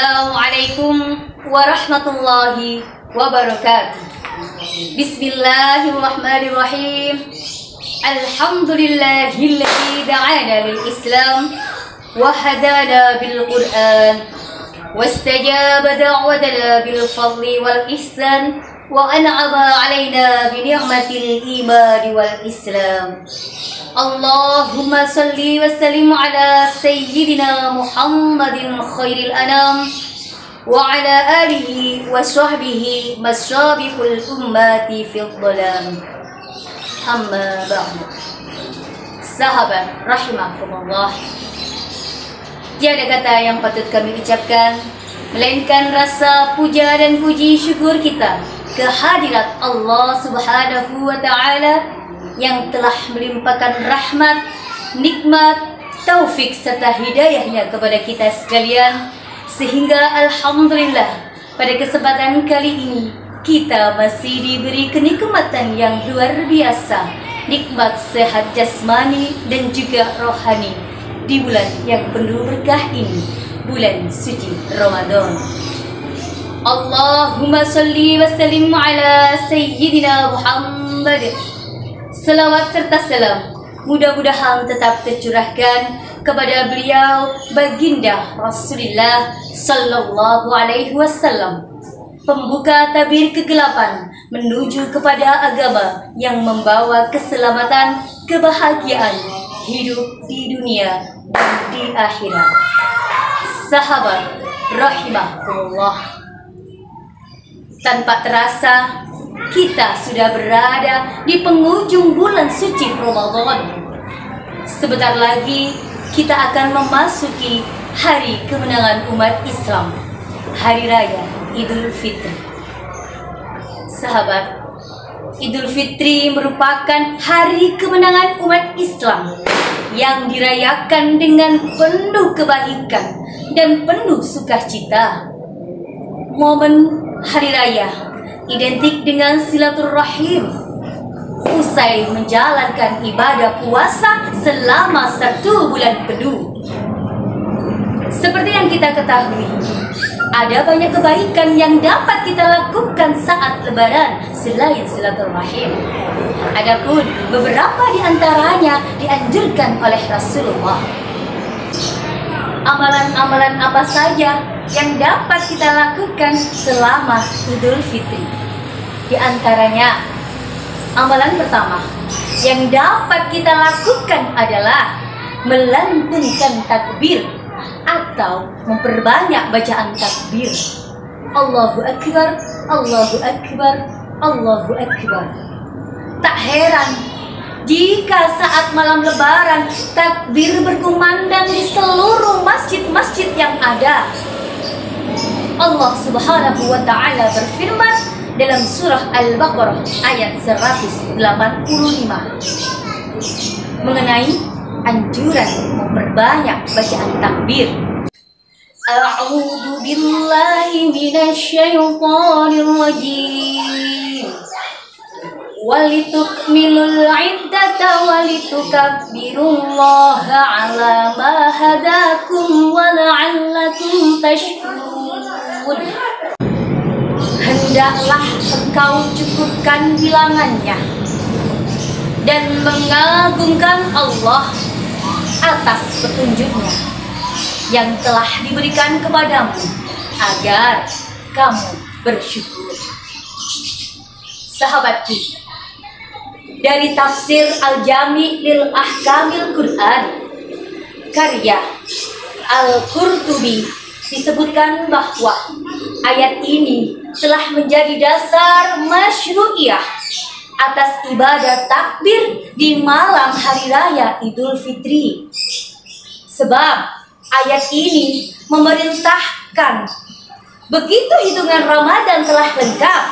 Assalamualaikum warahmatullahi wabarakatuh. Bismillahirrahmanirrahim. Alhamdulillahilladzi da'ana lil Islam wa hadana bil Qur'an wastajaba da'watana bil fadli wal ihsan wa an'ama 'alaina bi ni'matil iman wal Islam. Allahumma salli wa sallim ala sayyidina Muhammadin khairil anam wa ala alihi wa sahbihi masyabiqul ummati fil dhalam. Amma ba'du. Sahabat rahimakumullah, tiada kata yang patut kami ucapkan melainkan rasa puja dan puji syukur kita kehadirat Allah Subhanahu wa taala yang telah melimpahkan rahmat, nikmat, taufik serta hidayahnya kepada kita sekalian, sehingga alhamdulillah pada kesempatan kali ini kita masih diberi kenikmatan yang luar biasa, nikmat sehat jasmani dan juga rohani di bulan yang penuh berkah ini, bulan suci Ramadan. Allahumma salli wa sallim ala sayyidina Muhammad. Selawat serta salam mudah-mudahan tetap tercurahkan kepada beliau baginda Rasulullah sallallahu alaihi wasallam, pembuka tabir kegelapan menuju kepada agama yang membawa keselamatan, kebahagiaan hidup di dunia dan di akhirat. Sahabat rahimakumullah, tanpa terasa kita sudah berada di penghujung bulan suci Ramadan. Sebentar lagi kita akan memasuki hari kemenangan umat Islam, Hari Raya Idul Fitri. Sahabat, Idul Fitri merupakan hari kemenangan umat Islam yang dirayakan dengan penuh kebaikan dan penuh sukacita. Momen hari raya identik dengan silaturahim. Usai menjalankan ibadah puasa selama 1 bulan penuh, seperti yang kita ketahui, ada banyak kebaikan yang dapat kita lakukan saat lebaran selain silaturahim. Adapun beberapa di antaranya dianjurkan oleh Rasulullah. Amalan-amalan apa saja yang dapat kita lakukan selama Idul Fitri? Di antaranya, amalan pertama yang dapat kita lakukan adalah melantunkan takbir atau memperbanyak bacaan takbir. Allahu Akbar, Allahu Akbar, Allahu Akbar. Tak heran jika saat malam lebaran takbir berkumandang di seluruh masjid-masjid yang ada. Allah Subhanahu wa taala berfirman dalam surah Al-Baqarah ayat 185 mengenai anjuran memperbanyak bacaan takbir. A'udzu billahi minasyaitonir rajim. Walitukmilul iddata walitukabbirullaha ala ma hadakum wa la'allakum tashkurun. Hendaklah engkau cukupkan bilangannya dan mengagungkan Allah atas petunjuknya yang telah diberikan kepadamu agar kamu bersyukur. Sahabatku, dari tafsir Al-Jami' lil Ahkamil Quran karya Al-Qurtubi disebutkan bahwa ayat ini telah menjadi dasar masyru'iyah atas ibadah takbir di malam hari raya Idul Fitri. Sebab ayat ini memerintahkan begitu hitungan Ramadan telah lengkap,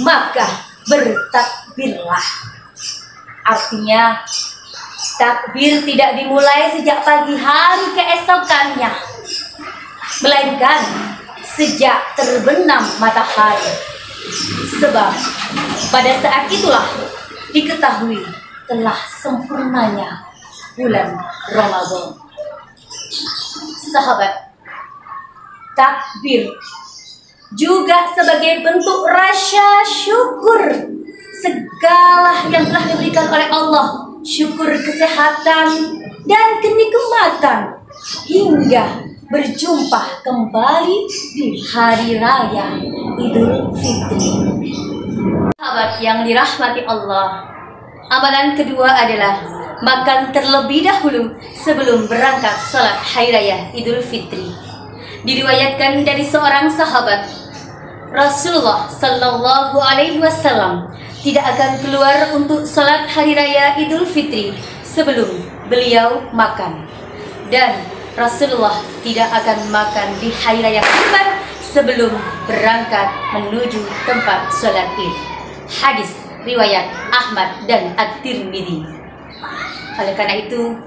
maka bertakbirlah. Artinya, takbir tidak dimulai sejak pagi hari keesokannya, melainkan sejak terbenam matahari. Sebab pada saat itulah diketahui telah sempurnanya bulan Ramadan. Sahabat, takbir. Juga sebagai bentuk rasa syukur segala yang telah diberikan oleh Allah, syukur kesehatan dan kenikmatan, hingga berjumpa kembali di hari raya Idul Fitri. Sahabat yang dirahmati Allah, amalan kedua adalah makan terlebih dahulu sebelum berangkat salat hari raya Idul Fitri. Diriwayatkan dari seorang sahabat, Rasulullah Sallallahu Alaihi Wasallam tidak akan keluar untuk salat hari raya Idul Fitri sebelum beliau makan, dan Rasulullah tidak akan makan di hari raya Kurban sebelum berangkat menuju tempat salat Id. Hadis riwayat Ahmad dan At-Tirmidzi. Oleh karena itu,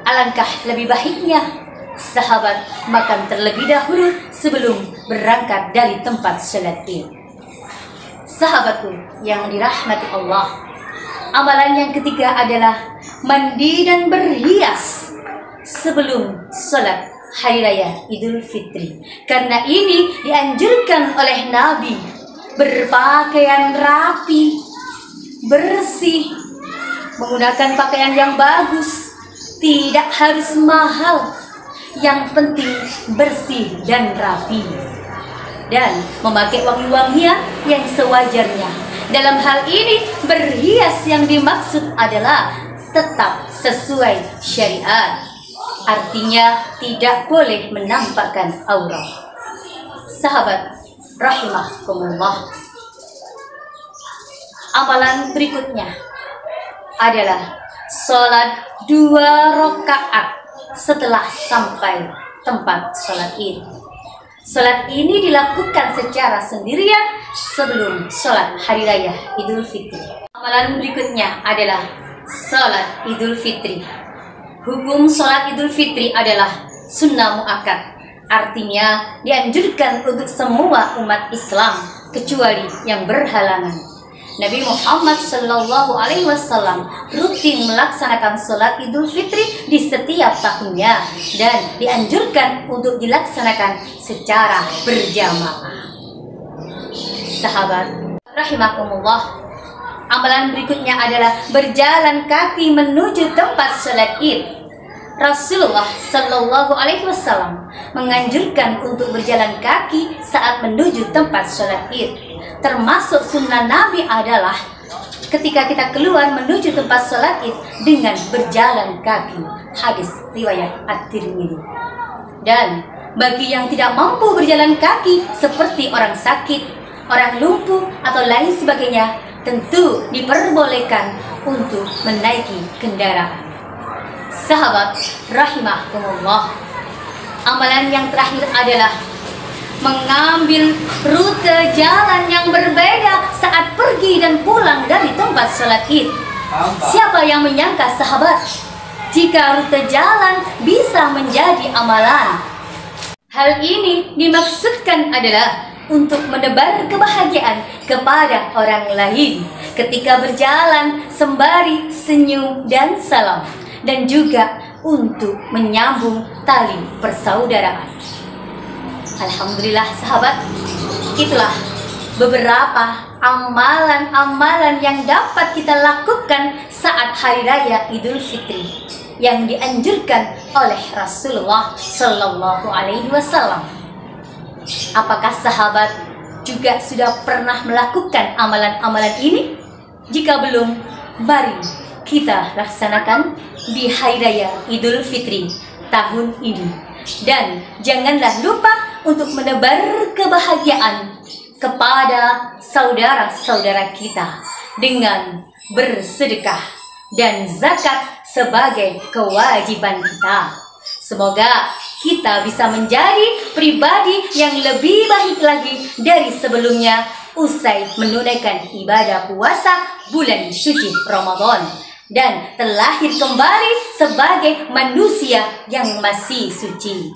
alangkah lebih baiknya sahabat makan terlebih dahulu sebelum berangkat dari tempat salat Id. Sahabatku yang dirahmati Allah, amalan yang ketiga adalah mandi dan berhias sebelum salat hari raya Idul Fitri. Karena ini dianjurkan oleh Nabi, berpakaian rapi, bersih, menggunakan pakaian yang bagus, tidak harus mahal, yang penting bersih dan rapi, dan memakai wangi-wangian yang sewajarnya. Dalam hal ini, berhias yang dimaksud adalah tetap sesuai syariat, artinya tidak boleh menampakkan aurat. Sahabat rahimakumullah, amalan berikutnya adalah sholat 2 rakaat setelah sampai tempat sholat Id. Sholat ini dilakukan secara sendirian sebelum sholat hari raya Idul Fitri. Amalan berikutnya adalah sholat Idul Fitri. Hukum sholat Idul Fitri adalah sunnah muakkad, artinya dianjurkan untuk semua umat Islam kecuali yang berhalangan. Nabi Muhammad Sallallahu Alaihi Wasallam rutin melaksanakan sholat Idul Fitri di setiap tahunnya dan dianjurkan untuk dilaksanakan secara berjamaah. Sahabat rahimakumullah, amalan berikutnya adalah berjalan kaki menuju tempat sholat Id. Rasulullah Sallallahu Alaihi Wasallam menganjurkan untuk berjalan kaki saat menuju tempat sholat Id. Termasuk sunnah Nabi adalah ketika kita keluar menuju tempat sholat Id dengan berjalan kaki. Hadis riwayat At-Tirmidzi. Dan bagi yang tidak mampu berjalan kaki seperti orang sakit, orang lumpuh atau lain sebagainya, tentu diperbolehkan untuk menaiki kendaraan. Sahabat rahimakumullah, amalan yang terakhir adalah mengambil rute jalan yang berbeda saat pergi dan pulang dari tempat sholat Id. Siapa yang menyangka sahabat, jika rute jalan bisa menjadi amalan? Hal ini dimaksudkan adalah untuk menebar kebahagiaan kepada orang lain ketika berjalan sembari senyum dan salam, dan juga untuk menyambung tali persaudaraan. Alhamdulillah sahabat, itulah beberapa amalan-amalan yang dapat kita lakukan saat hari raya Idul Fitri yang dianjurkan oleh Rasulullah Sallallahu Alaihi Wasallam. Apakah sahabat juga sudah pernah melakukan amalan-amalan ini? Jika belum, mari kita laksanakan di hari raya Idul Fitri tahun ini. Dan janganlah lupa untuk menebar kebahagiaan kepada saudara-saudara kita dengan bersedekah dan zakat sebagai kewajiban kita. Semoga kita bisa menjadi pribadi yang lebih baik lagi dari sebelumnya usai menunaikan ibadah puasa bulan suci Ramadan dan terlahir kembali sebagai manusia yang masih suci.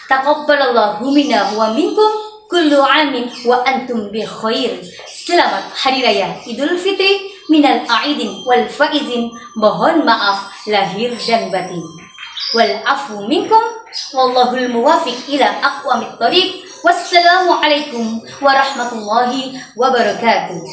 Taqabbalallahu minna wa minkum kullu amin wa antum bi khair. Selamat Hari Raya Idul Fitri minal aidin wal faizin. Mohon maaf lahir dan batin. Wal afu minkum wallahul muwafiq ila aqwamit thoriq. Wassalamualaikum warahmatullahi wabarakatuh.